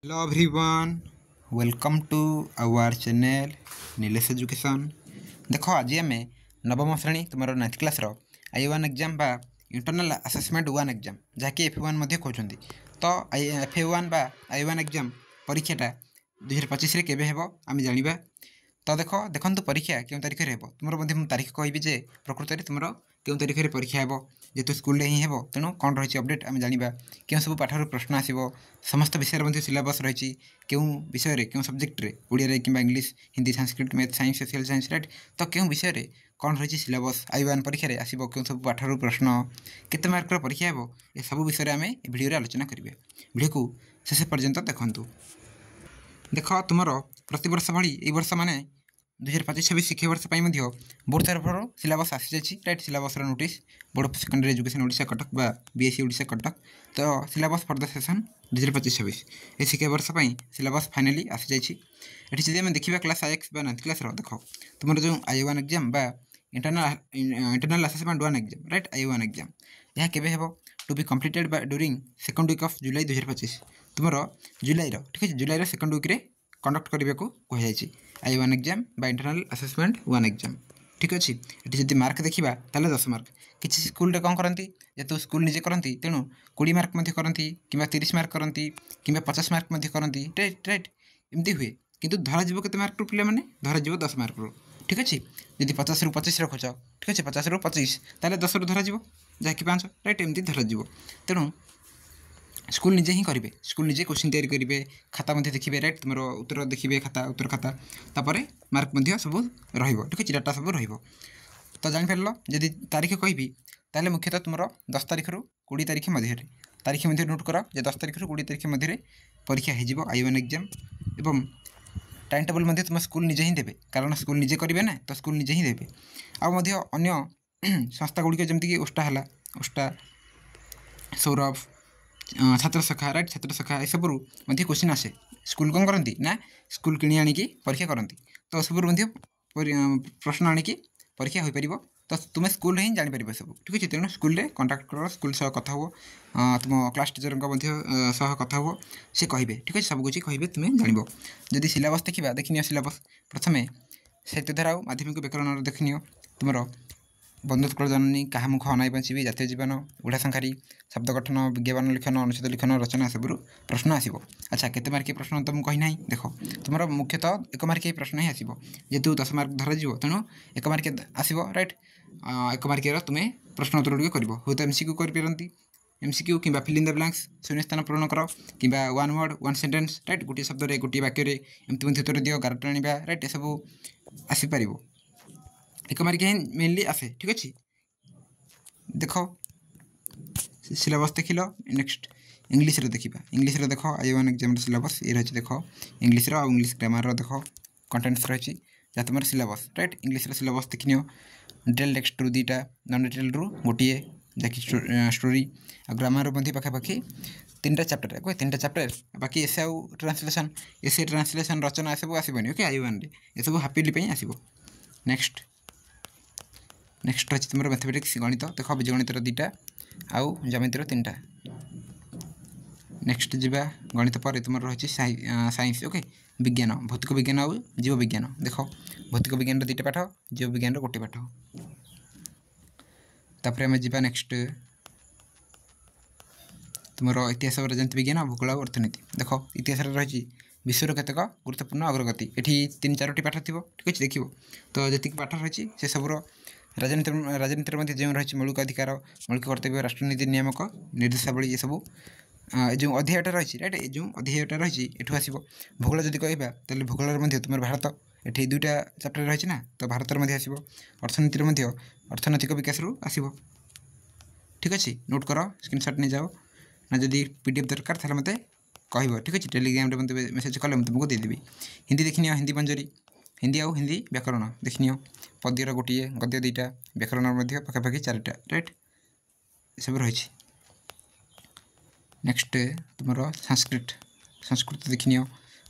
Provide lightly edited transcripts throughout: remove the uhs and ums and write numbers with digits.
Hello everyone, welcome to our channel Nilesh education. देख आज आम नवम श्रेणी तुम 9th क्लास I1 एग्जाम बा इंटरनल असेसमेंट 1 एग्जाम जहाँकि F1 कहते तो F1 बा I1 एग्जाम परीक्षाटा 2025 केबे हेबो आम जानिबा। तो देखो परीक्षा क्यों तारीख में हेबो तुमर मुझे तारीख कहबी जे प्रकृत में तुम क्यों तारीख में परीक्षा हेबो जेतु स्कूल ही हेबो तेणु कौन रही अपडेट आम जानिबा क्यों सब पाठर प्रश्न आसो समस्त विषय में सिलेबस रही क्यों विषय क्यों सब्जेक्ट रे ओडिया कि English Hindi Sanskrit math science social science right तो क्यों विषय कौन रही सिलेबस I1 परीक्षा रे आसो क्यों सब पाठर प्रश्न केते मार्कर परीक्षा हेबो ये सब विषय आम भिडियो आलोचना करेंगे। भिडियो को शेष पर्यंत देखु। देख तुम प्रतिवर्ष भाई ये वर्ष माने 2025-26 शिक्षावर्ष बोर्ड तरफ सिलेबस आसी जाए right syllabus notice board of secondary education Odisha Cuttack बा BSc ओडिशा कटक तो सिलेबस फॉर द सेशन 2025-26 ये शिक्षावर्ष सिलेबस फाइनाली आसी जाए। ये जब देखा क्लास IX बा 9th क्लास देख तुम जो I1 एग्जाम बा internal assessment 1 exam right I1 exam यह केबे हेबो to be completed by during second week of July 2025 तुम जुलाई ठीक है जुलाई सेकंड वीक रे कंडक्ट करने को कहुई I1 एग्जाम बा इंटरनल असेसमेंट 1 एग्जाम ठीक अच्छे। ये जब मार्क देखा ताले 10 मार्क किसी स्कूल कौन करती जेतु स्कूल निजे करती तेणु 20 मार्क करती कि 30 मार्क करती कि 50 मार्क करती राइट राइट एमती हुए किंतु धराज के मार्क रू पे धराज 10 मार्क रू ठीक अच्छे। जब 50 रू 25 रखुच ठीक अच्छे 50 रू 25 ताले 10 रू धराज जहाँकि 5 राइट एमती धराज तेणु स्कूल निजे ही करेंगे स्कूल निजे क्वेश्चन तैयारी करेंगे खाता देखिए राइट तुम उत्तर देखिए खाता उत्तर खाता तापर मार्क सब ठीक है डाटा सब रही तो जापर जदि तारीख कहि ताले मुख्यतः तुम 10 तारीख रू 20 तारीख मध्य तारीख मध्य नोट कर 10 तारीख रू 20 तारीख मध्य परीक्षा हो I1 एग्जाम एवं टाइम टेबल तुम स्कूल निजे ही देवे कारण स्कूल निजे करेंगे ना तो स्कूल निजे ही देवे अन्य संस्था गुड़िक जमीक उष्टा है उष्टा सौरभ छात्र शाखा राइट छात्र शाखा ये सब क्वेश्चन आसे स्कूल कौन करती ना स्कूल किणी आनिकी परीक्षा करती तो सब प्रश्न आनिकी परीक्षा हो पार तो तुम स्कूल ही जापर सब ठीक अच्छे। तेणु स्कूल कंटाक्ट कर स्कूल सह कथा हो तुम क्लास टीचर सह कथा हो सी कहे ठीक अच्छे सबकुछ कहे तुम्हें जान। जदि सिलेबस देखा देखनी सिलेबस प्रथम साहित्यधारा माध्यमिक व्याकरण देखनी तुम बंधुत्व जननी क्या मुख अनाई बची जातीय जीवन उड़ा संखारी शब्द गठन विज्ञापन लिखन अनुच्छेद लिखन रचना सब प्रश्न आसो। अच्छा केते मार्क प्रश्न तो मुझे कही देख तुम मुख्यतः 1 मार्क प्रश्न ही आसो जेहतु 10 मार्क धर तेणु 1 मार्क आसो राइट 1 मार्क तुम्हें प्रश्न उत्तर गुड़िक कर हूँ तो MCQ करपारती MCQ कि फिल इन द ब्लैंक्स शून्य स्थान पूरण कर कि 1 वर्ड 1 सेंटेंस राइट गोटे शब्द गोटे वाक्य एमती उत्तर दियो गारट आने राइट ये सब आसीपर 1 मार्क ही मेनली आसे ठीक अच्छे। देख सिलेबस देख लो नेक्स्ट इंग्लीश देखा इंग्लीश देख I1 एग्जाम सिलेबस ये रही देख इंग्लीश इंग्लीश ग्रामर देख कंटेंट्स रही जहाँ तुम सिलेबस राइट इंग्लीश सिलेबस देखनी डिटेल टेक्स्ट रू 2टा नन डिटेल रू गोटे जहाँकि स्टोरी ग्रामर पाखापाखि 3टा चैप्टर 3टा चैप्टर बाकी एसे आउ ट्रांसलेशन एसे ट्रांसलेशन रचना सब आसबनी ओके I1 ये सब हापिली आसो। नेक्स्ट रही तुम मैथमेटिक्स गणित देख बीजगणित 2टा आउ ज्यामितिर 3टा। नेक्स्ट जावा गणित पर तुम रही साइंस ओके विज्ञान भौतिक विज्ञान आउ जीव विज्ञान देख भौतिक विज्ञान 2टा पाठ जीव विज्ञान गोटे पाठ। तापर आम जा नेक्स्ट तुम इतिहास राजनीति विज्ञान भूगोल और अर्थनीति देख इतिहास रही विश्वर केतक गुरुत्वपूर्ण अग्रगति ये 3-4टी पाठ थी ठीक अच्छे देख तो जी पाठ रही से सब राजनीति जो रही मौलिक अधिकार मौलिक कर्तव्य राष्ट्रनीति नियामक निर्देशावली ये सब जो अध्यायटा रही राइट जो अध्यायटा रही ये आसो। भूगोल जदि कहवा भूगोल तुम भारत ये 2टा चैप्टर रही ना तो भारत आसो अर्थनीति अर्थनैतिक विकास रू आसो ठीक अच्छे। नोट कर स्क्रीनशॉट नहीं जाओ ना जदि PDF दरकार था मत कह ठीक अच्छे टेलीग्राम मत मेसेज कले तुमको देदेवी। हिंदी देखनी हिंदी मंजरी हिंदी आउ हिंदी व्याकरण देखनी पद्यर गोटे गद्य 2टा व्याकरण पाखापाखि 4टा राइट सब रही। नेक्स्ट तुम संस्कृत देखनी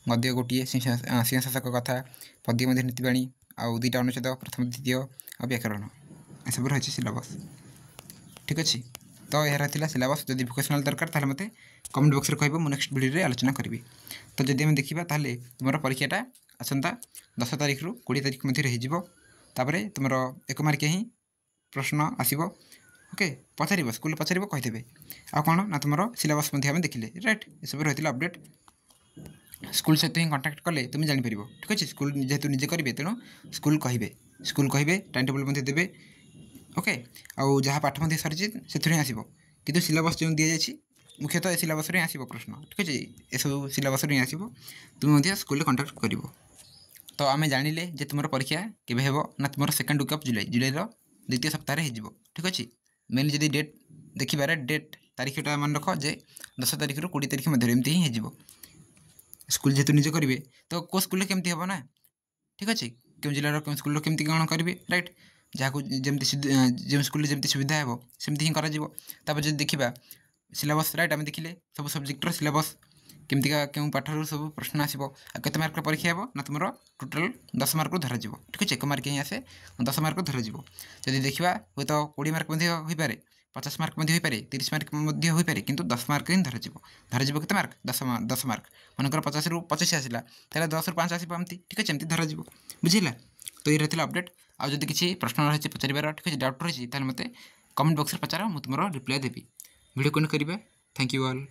गद्य गोटे सिंहशासक कथा पद्य नीतिवाणी आउ 2टा अनुच्छेद प्रथम द्वितीय और व्याकरण ये सब रही सिलेबस ठीक अच्छे। तो यह रहा सिलेबस जदि भोकेशनल दरकार ताहले मते कमेंट बॉक्स रे कहबो, मु नेक्स्ट वीडियो रे आलोचना करबी। तो जदि हम देखिबा ताहले तुमरो परीक्षाटा आसंता 10 तारिख रु 20 तारिख मध्य रे हिजिबो। तापरे तुमरो 1 मार्क ही प्रश्न आसीबो। ओके, पचारिबो स्कूल पचारिबो कहिदेबे आ कोन ना तुमरो सिलेबस मध्य हम देखिले, राइट। ए सब रहितला अपडेट। स्कूल सहित ही कांटेक्ट कले तुम जानि परिबो, ठीक अछि। स्कूल जेहेतु निजे करिवे तेणु स्कूल कहिबे टाइम टेबल मध्य देबे। ओके, आउ जहाँ पाठ मध्य सरी से आसो, किंतु सिलेबस जो दि जाए मुख्यतः ए सिलेबस रे आसो प्रश्न, ठीक अच्छे। ए सब सिलेबस रे आसो, तुम स्कूल कांटेक्ट कर। तो आम जानिले जे तुम परीक्षा केबे हेबो ना तुम सेकेंड वीक ऑफ जुलाई द्वितीय सप्ताह हो, ठीक अच्छे। मेनली जदि डेट देखिबार डेट तारीखटा मन रख जे 10 तारिख रु 20 तारिख मध्य एमती ही हो। स्कूल जेहेतु निजे करेंगे तो को स्कूल केमती हम ना, ठीक अच्छे। क्यों जिलार क्यों स्कूल केमती कौन करेंगे, राइट। जहाँ जमी जो स्कूल जमी सुविधा हे सेमती ही कर। देखा सिलेबस, राइट। आम देखिले सब सब्जेक्टर सिलेबस केमतिका क्यों पाठर सब प्रश्न आसो, केते मार्क परीक्षा हे ना तुम टोटाल 10 मार्क धर, ठीक अच्छे। 1 मार्क ही आसे 10 मार्क धर। जब देखा हे तो 20 मार्क हो पारे, 50 मार्क हो पारे, 30 मार्क हो पारे, किंतु 10 मार्क ही धर केते मार्क 10 मार्क मनकर 50 रु 25 आसला 10 रु 5 आसमती, ठीक अच्छे। एमती धर बुझेगा। तो ये रही अपडेट। आज जब किसी प्रश्न रही पचार, ठीक अच्छे, डाउट रही मत कमेंट बॉक्स में पचार, मुझे तुम रिप्लाई देवी। वीडियो कौन करेंगे। Thank you all.